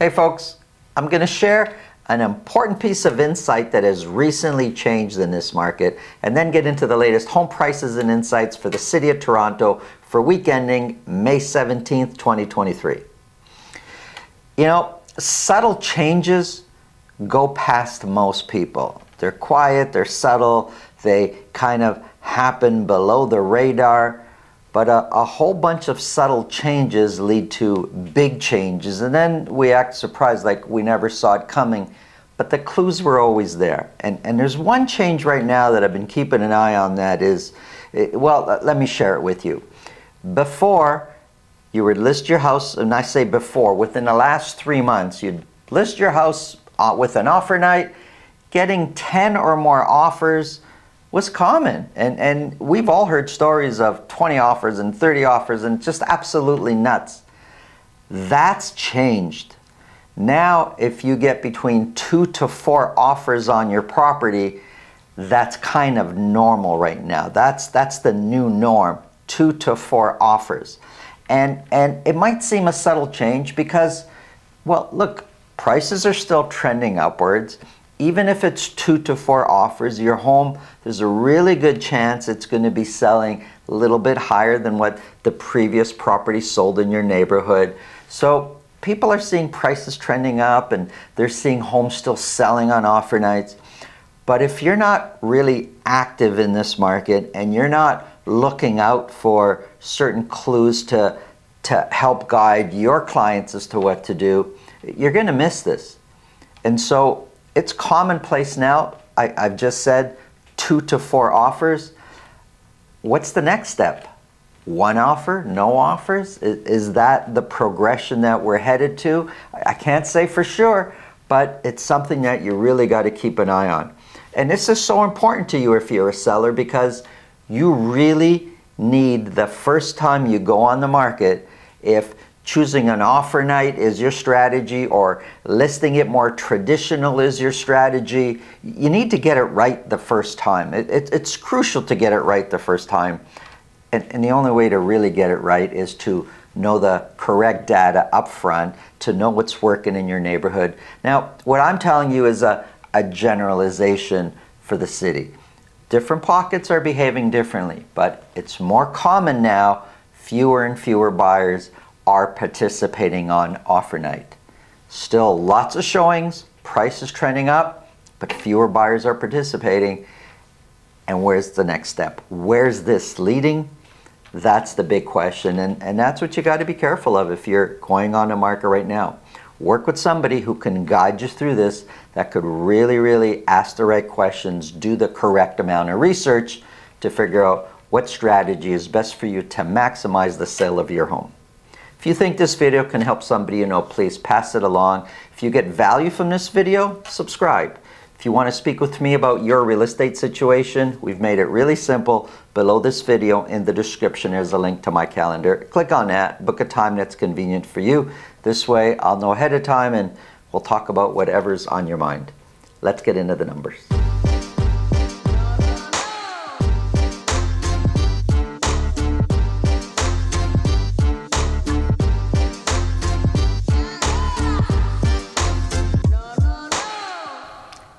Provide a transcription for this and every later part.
Hey folks, I'm going to share an important piece of insight that has recently changed in this market and then get into the latest home prices and insights for the City of Toronto for week ending May 17th, 2023. You know, subtle changes go past most people. They're quiet, they're subtle, they kind of happen below the radar. But a whole bunch of subtle changes lead to big changes, and then we act surprised like we never saw it coming. But the clues were always there. And there's one change right now that I've been keeping an eye on that is, well, let me share it with you. Before, you would list your house, and I say before, within the last 3 months, you'd list your house with an offer night. Getting 10 or more offers was common, and we've all heard stories of 20 offers and 30 offers and just absolutely nuts. That's changed. Now if you get between 2 to 4 offers on your property, that's kind of normal right now. That's the new norm, 2 to 4 offers. And it might seem a subtle change because, well, look, prices are still trending upwards. Even if it's 2 to 4 offers, your home, there's a really good chance it's going to be selling a little bit higher than what the previous property sold in your neighborhood. So people are seeing prices trending up and they're seeing homes still selling on offer nights. But if you're not really active in this market and you're not looking out for certain clues to help guide your clients as to what to do, you're going to miss this. And so it's commonplace now. I've just said 2 to 4 offers. What's the next step? 1 offer? No offers? Is that the progression that we're headed to? I can't say for sure, but it's something that you really got to keep an eye on. And this is so important to you if you're a seller, because you really need, the first time you go on the market, if choosing an offer night is your strategy or listing it more traditional is your strategy, you need to get it right the first time. It's crucial to get it right the first time. And the only way to really get it right is to know the correct data up front, to know what's working in your neighborhood. Now, what I'm telling you is a generalization for the city. Different pockets are behaving differently, but it's more common now. Fewer and fewer buyers are participating on offer night. Still lots of showings, prices trending up, but fewer buyers are participating. And where's the next step? Where's this leading? That's the big question, and that's what you got to be careful of if you're going on the market right now. Work with somebody who can guide you through this, that could really ask the right questions, do the correct amount of research to figure out what strategy is best for you to maximize the sale of your home. If you think this video can help somebody you know, please pass it along. If you get value from this video, subscribe. If you want to speak with me about your real estate situation, we've made it really simple. Below this video in the description, there's a link to my calendar. Click on that, book a time that's convenient for you. This way I'll know ahead of time and we'll talk about whatever's on your mind. Let's get into the numbers.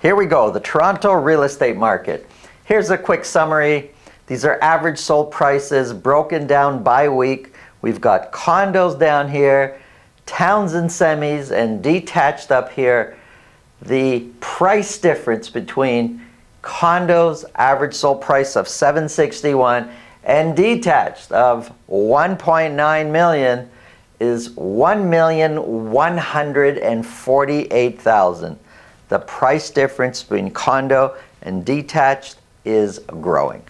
Here we go, the Toronto real estate market. Here's a quick summary. These are average sold prices broken down by week. We've got condos down here, towns and semis, and detached up here. The price difference between condos, average sold price of $761, and detached of $1.9 million is $1,148,000. The price difference between condo and detached is growing.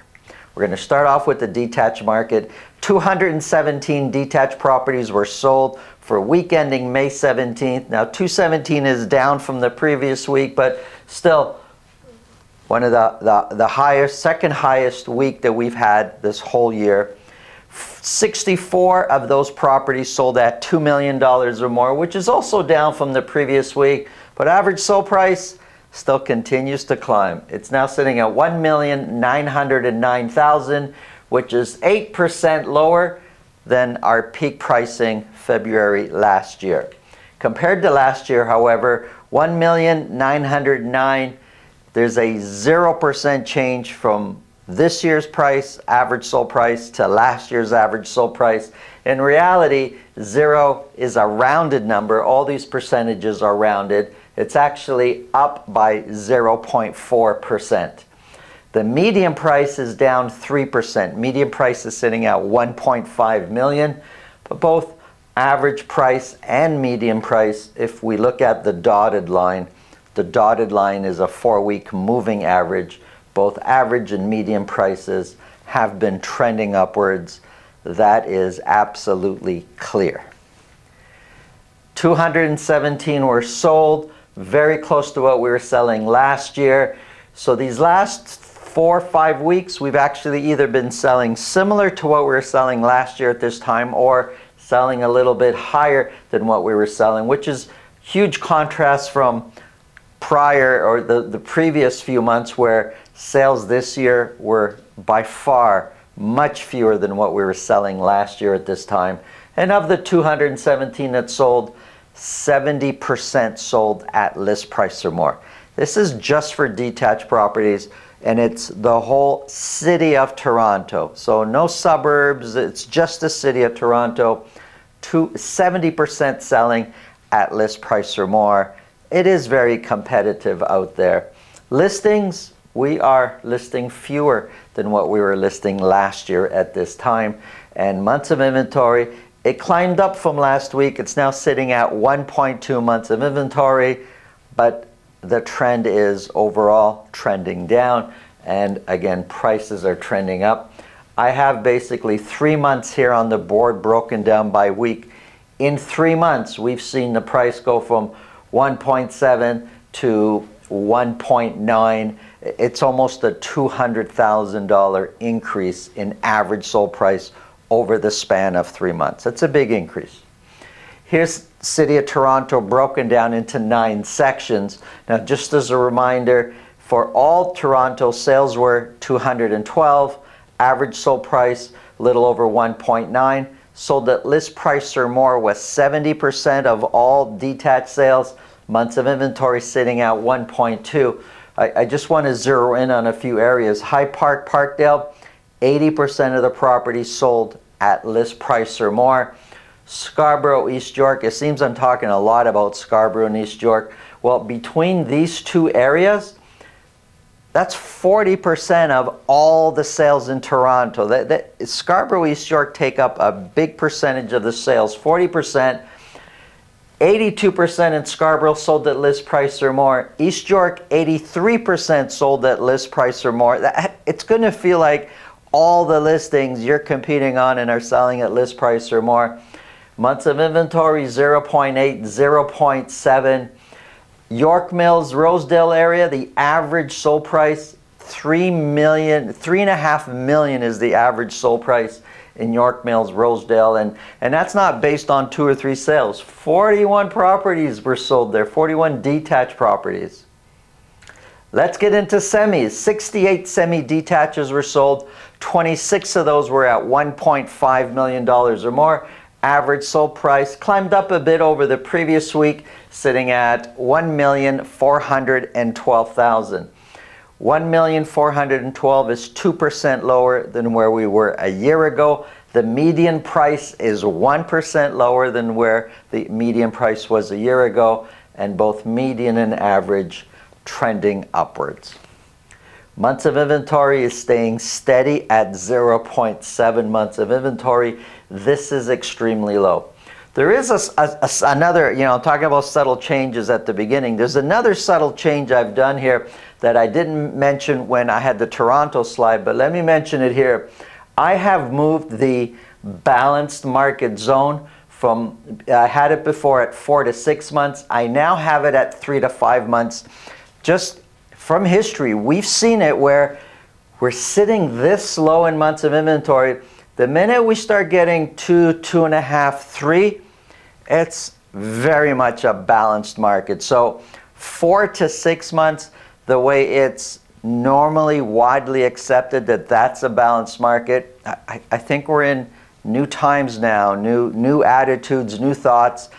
We're going to start off with the detached market. 217 detached properties were sold for week ending May 17th. Now 217 is down from the previous week, but still one of the highest, second highest week that we've had this whole year. 64 of those properties sold at $2 million or more, which is also down from the previous week. But average sold price still continues to climb. It's now sitting at $1,909,000, which is 8% lower than our peak pricing February last year. Compared to last year, however, 1,909,000, there's a 0% change from this year's price, average sold price, to last year's average sold price. In reality, 0 is a rounded number. All these percentages are rounded. It's actually up by 0.4%. The median price is down 3%. Median price is sitting at 1.5 million. But both average price and median price, if we look at the dotted line is a 4-week moving average. Both average and median prices have been trending upwards. That is absolutely clear. 217 were sold, very close to what we were selling last year. So these last 4 or 5 weeks, we've actually either been selling similar to what we were selling last year at this time, or selling a little bit higher than what we were selling, which is huge contrast from prior, or the previous few months, where sales this year were by far much fewer than what we were selling last year at this time. And of the 217 that sold, 70% sold at list price or more. This is just for detached properties, and it's the whole city of Toronto. So no suburbs, it's just the city of Toronto. 70% selling at list price or more. It is very competitive out there. Listings, we are listing fewer than what we were listing last year at this time. And months of inventory, it climbed up from last week. It's now sitting at 1.2 months of inventory, but the trend is overall trending down. And again, prices are trending up. I have basically 3 months here on the board broken down by week. In 3 months, we've seen the price go from 1.7 to 1.9. It's almost a $200,000 increase in average sold price over the span of 3 months. It's a big increase. Here's City of Toronto broken down into 9 sections. Now, just as a reminder, for all Toronto, sales were 212. Average sold price, a little over 1.9. Sold at list price or more was 70% of all detached sales. Months of inventory sitting at 1.2. I just want to zero in on a few areas. High Park, Parkdale, 80% of the properties sold at list price or more. Scarborough, East York, it seems I'm talking a lot about Scarborough and East York. Well, between these two areas, that's 40% of all the sales in Toronto. Scarborough, East York take up a big percentage of the sales, 40%. 82% in Scarborough sold at list price or more. East York, 83% sold at list price or more. It's going to feel like all the listings you're competing on and are selling at list price or more. Months of inventory, 0.8, 0.7. York Mills, Rosedale area, the average sold price, $3.5 million is the average sold price in York Mills, Rosedale, and that's not based on 2 or 3 sales. 41 properties were sold there, 41 detached properties. Let's get into semis. 68 semi-detaches were sold. 26 of those were at $1.5 million or more. Average sold price climbed up a bit over the previous week, sitting at $1,412,000. $1,412,000 is 2% lower than where we were a year ago. The median price is 1% lower than where the median price was a year ago, and both median and average trending upwards. Months of inventory is staying steady at 0.7 months of inventory. This is extremely low. There is another, talking about subtle changes at the beginning, there's another subtle change I've done here that I didn't mention when I had the Toronto slide, but let me mention it here. I have moved the balanced market zone from, I had it before at 4 to 6 months. I now have it at 3 to 5 months. Just from history, we've seen it where we're sitting this low in months of inventory. The minute we start getting 2, 2.5, 3, it's very much a balanced market. So 4 to 6 months, the way it's normally widely accepted that that's a balanced market, I think we're in new times now, new attitudes, new thoughts.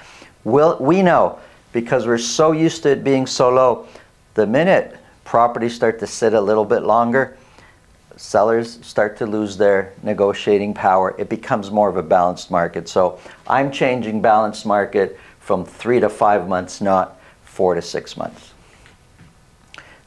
We know, because we're so used to it being so low, the minute properties start to sit a little bit longer, sellers start to lose their negotiating power. It becomes more of a balanced market. So I'm changing balanced market from 3 to 5 months, not 4 to 6 months.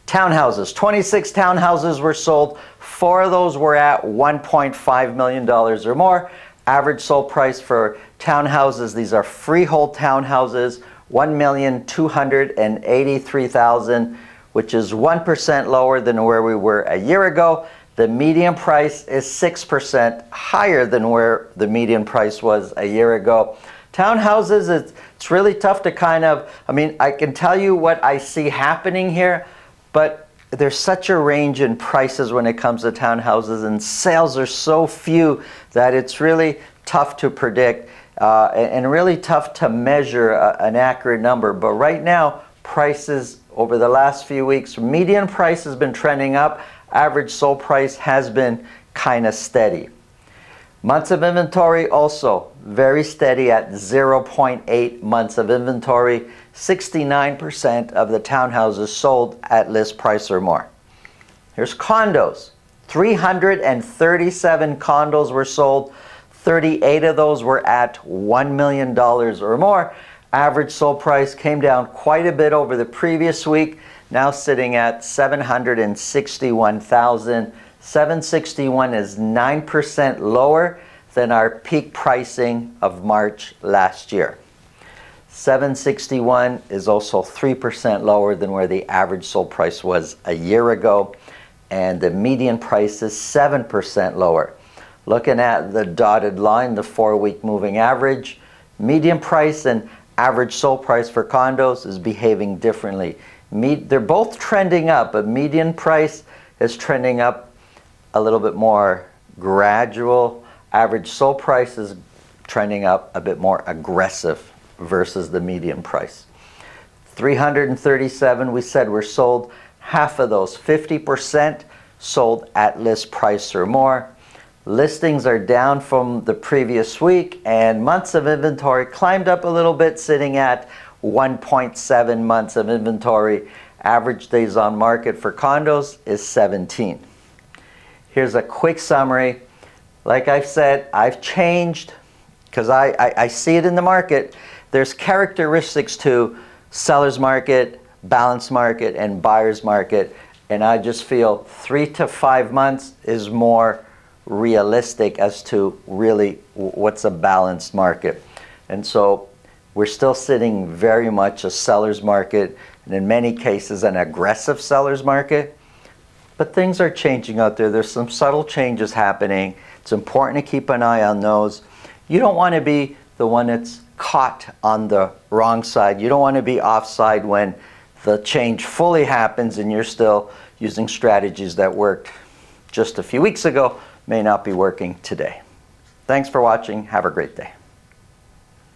Townhouses, 26 townhouses were sold. 4 of those were at $1.5 million or more. Average sold price for townhouses, these are freehold townhouses, $1,283,000, which is 1% lower than where we were a year ago. The median price is 6% higher than where the median price was a year ago. Townhouses, it's really tough to I can tell you what I see happening here, but there's such a range in prices when it comes to townhouses, and sales are so few that it's really tough to predict and really tough to measure an accurate number. But right now, prices over the last few weeks, median price has been trending up. Average sold price has been kind of steady. Months of inventory also very steady at 0.8 months of inventory. 69% of the townhouses sold at list price or more. Here's condos. 337 condos were sold. 38 of those were at $1 million or more. Average sold price came down quite a bit over the previous week, now sitting at $761,000. 761 is 9% lower than our peak pricing of March last year. 761 is also 3% lower than where the average sold price was a year ago, and the median price is 7% lower. Looking at the dotted line, the 4-week moving average, median price and average sold price for condos is behaving differently. They're both trending up, but median price is trending up a little bit more gradual. Average sold price is trending up a bit more aggressive versus the median price. 337 we said were sold. Half of those, 50%, sold at list price or more. Listings are down from the previous week, and months of inventory climbed up a little bit, sitting at 1.7 months of inventory. Average days on market for condos is 17. Here's a quick summary. Like I've said, I've changed because I see it in the market. There's characteristics to seller's market, balanced market, and buyer's market, and I just feel 3 to 5 months is more realistic as to really what's a balanced market. And so we're still sitting very much a seller's market, and in many cases an aggressive seller's market. But things are changing out there. There's some subtle changes happening. It's important to keep an eye on those. You don't want to be the one that's caught on the wrong side. You don't want to be offside when the change fully happens and you're still using strategies that worked just a few weeks ago, may not be working today. Thanks for watching. Have a great day.